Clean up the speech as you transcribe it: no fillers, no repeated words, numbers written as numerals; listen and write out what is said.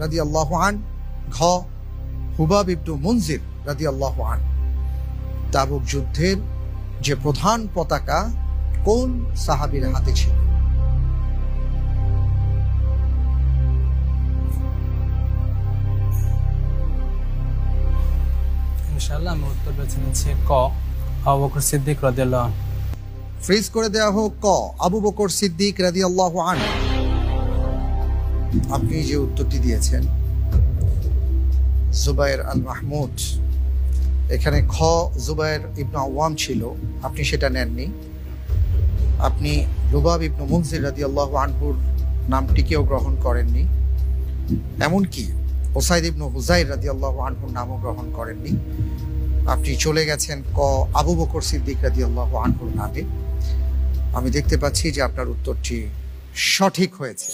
রাদিয়াল্লাহু আনহু, ঘ হুবাব ইবনে মুনজির রাদিয়াল্লাহু আনহু। তাবুক যুদ্ধের যে প্রধান পতাকা কোন সাহাবীর হাতে ছিল? ইনশাআল্লাহ আমি উত্তর বেছে নিচ্ছি ক, আবু বকর সিদ্দিক রাদিয়াল্লাহু আনহু। ফ্রিজ করে দেওয়া হোক ক আবু বকর সিদ্দিক রাদিয়াল্লাহু আনহু। আপনি যে উত্তরটি দিয়েছেন জুবায়ের আল মাহমুদ, এখানে খ জুবায়ের ইবনে আওয়াম ছিল, আপনি সেটা নেননি। আপনি লুবাব ইবনে মুনজির রাদিয়াল্লাহু আনহুর নামটিকেও গ্রহণ করেননি, এমনকি ওসাইদ ইবনে হুজাইর রাদিয়াল্লাহু আনহুর নামও গ্রহণ করেননি। আপনি চলে গেছেন ক আবু বকর সিদ্দিক রাদিয়াল্লাহু আনহুর নামে। আমি দেখতে পাচ্ছি যে আপনার উত্তরটি সঠিক হয়েছে।